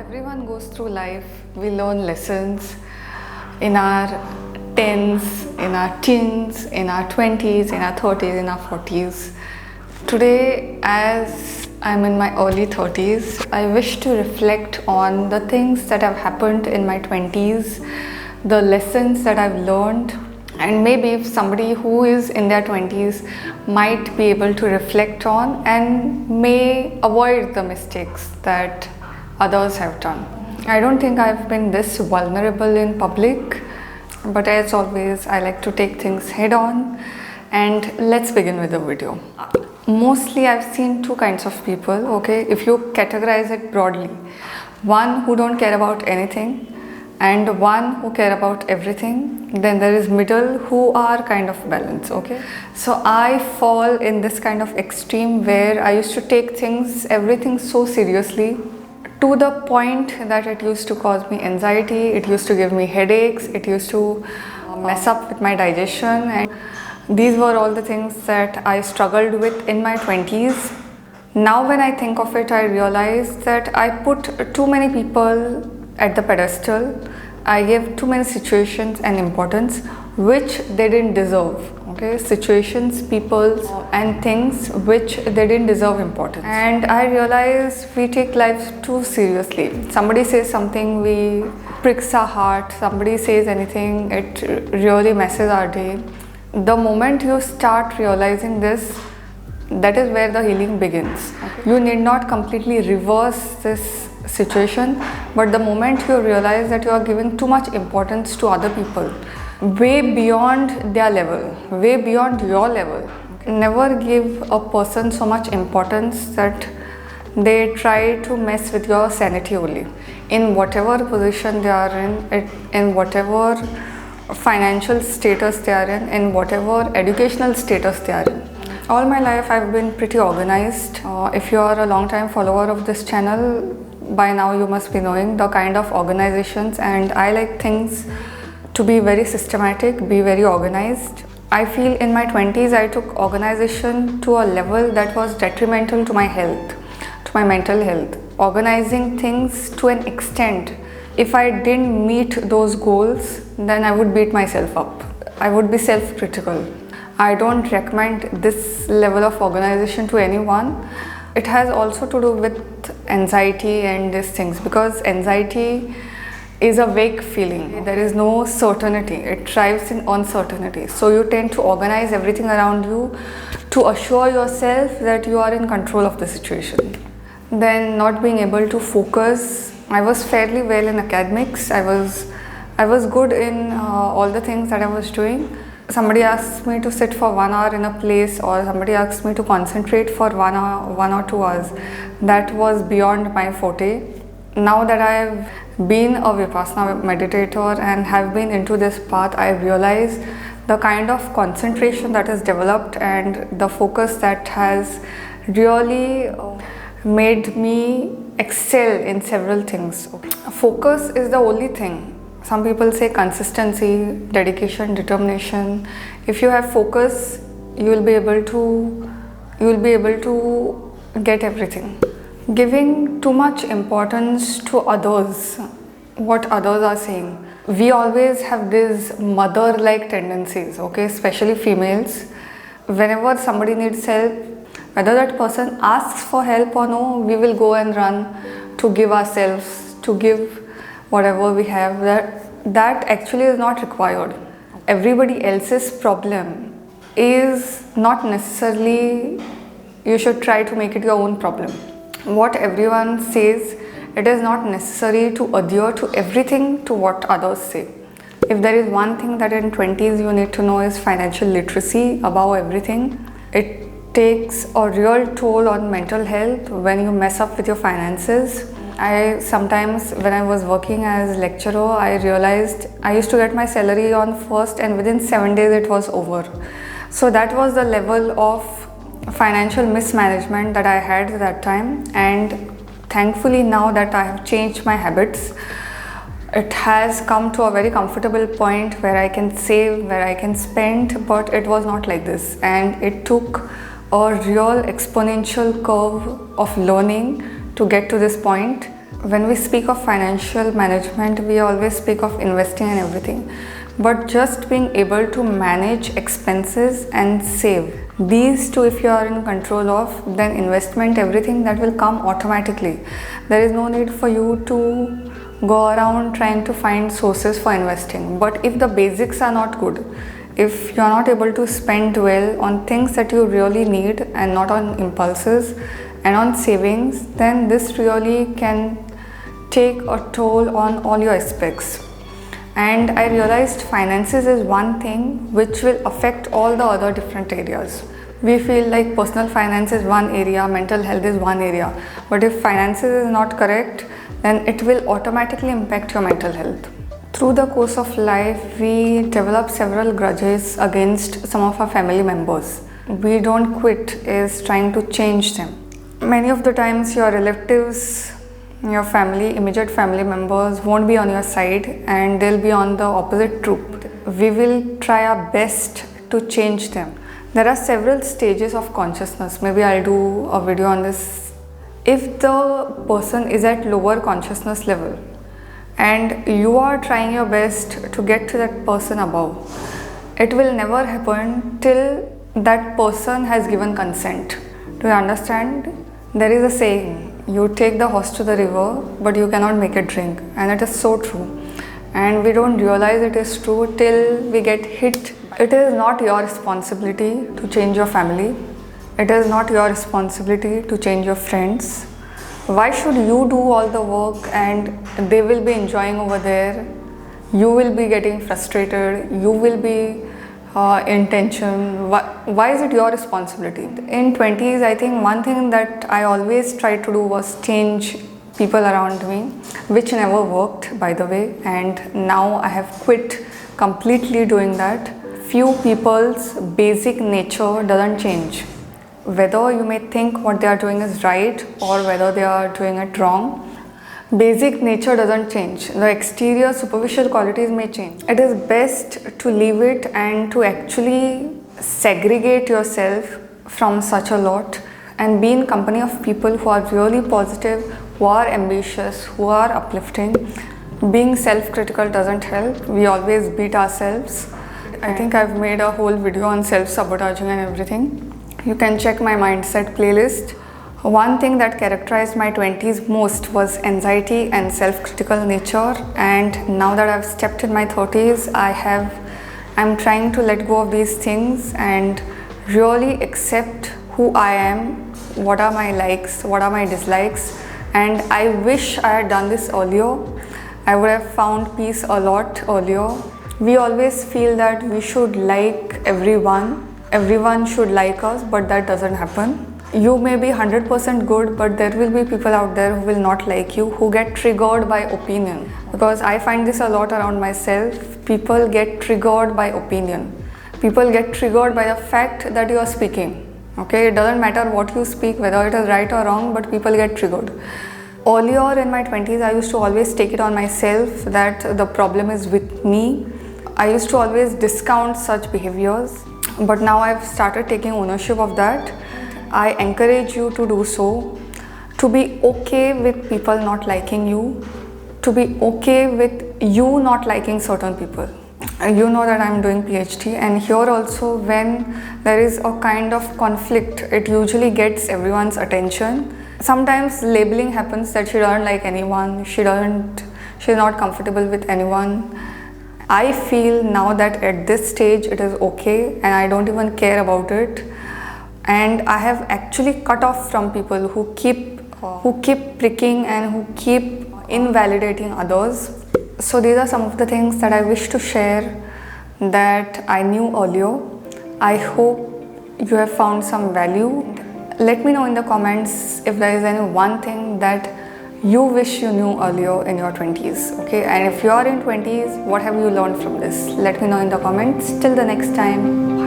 Everyone goes through life. We learn lessons in our 10s, in our teens, in our 20s, in our 30s, in our 40s. Today, as I'm in my early 30s, I wish to reflect on the things that have happened in my 20s, the lessons that I've learned, and maybe if somebody who is in their 20s might be able to reflect on and may avoid the mistakes that others have done. I don't think I've been this vulnerable in public, but as always, I like to take things head on. And let's begin with the video. Mostly I've seen two kinds of people, okay, if you categorize it broadly. One who don't care about anything and one who care about everything. Then there is middle who are kind of balanced, okay. So I fall in this kind of extreme where I used to take everything so seriously, to the point that it used to cause me anxiety, it used to give me headaches, it used to mess up with my digestion, and these were all the things that I struggled with in my 20s. Now when I think of it, I realize that I put too many people at the pedestal. I gave too many situations and importance which they didn't deserve. Okay, situations, people and things which they didn't deserve importance. And I realized we take life too seriously. Somebody says something, we pricks our heart. Somebody says anything, it really messes our day. The moment you start realizing this, that is where the healing begins. Okay. You need not completely reverse this situation, but the moment you realize that you are giving too much importance to other people, way beyond their level, way beyond your level. Okay. Never give a person so much importance that they try to mess with your sanity only. In whatever position they are in whatever financial status they are in whatever educational status they are in. All my life I've been pretty organized. If you are a long time follower of this channel, by now you must be knowing the kind of organizations, and I like things to be very systematic, be very organized. I feel in my 20s I took organization to a level that was detrimental to my health, to my mental health. Organizing things to an extent, if I didn't meet those goals, then I would beat myself up. I would be self-critical. I don't recommend this level of organization to anyone. It has also to do with anxiety and these things, because anxiety is a vague feeling. There is no certainty. It thrives in uncertainty. So you tend to organize everything around you to assure yourself that you are in control of the situation. Then not being able to focus. I was fairly well in academics. I was good in all the things that I was doing. Somebody asked me to sit for 1 hour in a place, or somebody asked me to concentrate for 1 hour, 1 or 2 hours. That was beyond my forte. Now that I have been a Vipassana meditator and have been into this path, I realize the kind of concentration that is developed and the focus that has really made me excel in several things. Focus is the only thing. Some people say consistency, dedication, determination. If you have focus, you will be able to get everything. Giving too much importance to others, what others are saying. We always have these mother-like tendencies, okay, especially females. Whenever somebody needs help, whether that person asks for help or no, we will go and run to give ourselves, to give whatever we have. That actually is not required. Everybody else's problem is not necessarily, you should try to make it your own problem. What everyone says, it is not necessary to adhere to everything to what others say. If there is one thing that in 20s you need to know, is financial literacy above everything. It takes a real toll on mental health when you mess up with your finances. I sometimes, when I was working as lecturer, I realized I used to get my salary on first, and within 7 days it was over. So that was the level of financial mismanagement that I had at that time. And thankfully now that I have changed my habits, it has come to a very comfortable point where I can save, where I can spend, but it was not like this. And it took a real exponential curve of learning to get to this point. When we speak of financial management, we always speak of investing and everything, but just being able to manage expenses and save, these two if you are in control of, then investment, everything, that will come automatically. There is no need for you to go around trying to find sources for investing. But if the basics are not good, if you are not able to spend well on things that you really need and not on impulses and on savings, then this really can take a toll on all your aspects. And I realized finances is one thing which will affect all the other different areas. We feel like personal finance is one area, mental health is one area, but if finances is not correct, then it will automatically impact your mental health. Through the course of life, we develop several grudges against some of our family members. We don't quit is trying to change them. Many of the times your relatives, your family, immediate family members won't be on your side and they'll be on the opposite troop. We will try our best to change them. There are several stages of consciousness. Maybe I'll do a video on this. If the person is at lower consciousness level and you are trying your best to get to that person above, it will never happen till that person has given consent. Do you understand? There is a saying, you take the horse to the river, but you cannot make it drink. And it is so true. And we don't realize it is true till we get hit. It is not your responsibility to change your family. It is not your responsibility to change your friends. Why should you do all the work and they will be enjoying over there? You will be getting frustrated. You will be in tension. Why is it your responsibility? In 20s, I think one thing that I always tried to do was change people around me, which never worked, by the way, and now I have quit completely doing that. Few people's basic nature doesn't change. Whether you may think what they are doing is right or whether they are doing it wrong, basic nature doesn't change. The exterior superficial qualities may change. It is best to leave it and to actually segregate yourself from such a lot and be in company of people who are really positive, who are ambitious, who are uplifting. Being self-critical doesn't help. We always beat ourselves. I think I've made a whole video on self-sabotaging and everything. You can check my mindset playlist. One thing that characterized my 20s most was anxiety and self-critical nature, and now that I've stepped in my 30s, I'm trying to let go of these things and really accept who I am, what are my likes, what are my dislikes, and I wish I had done this earlier. I would have found peace a lot earlier. We always feel that we should like everyone should like us, but that doesn't happen. You may be 100% good, but there will be people out there who will not like you, who get triggered by opinion. Because I find this a lot around myself. People get triggered by opinion. People get triggered by the fact that you are speaking. Okay, it doesn't matter what you speak, whether it is right or wrong, but people get triggered. Earlier in my 20s, I used to always take it on myself that the problem is with me. I used to always discount such behaviors, but now I've started taking ownership of that. I encourage you to do so, to be okay with people not liking you, to be okay with you not liking certain people. You know that I'm doing PhD, and here also when there is a kind of conflict, it usually gets everyone's attention. Sometimes labeling happens that she doesn't like anyone, she's not comfortable with anyone. I feel now that at this stage it is okay and I don't even care about it. And I have actually cut off from people who keep pricking and who keep invalidating others. So these are some of the things that I wish to share that I knew earlier. I hope you have found some value. Let me know in the comments if there is any one thing that you wish you knew earlier in your 20s. Okay, and if you are in 20s, what have you learned from this? Let me know in the comments. Till the next time.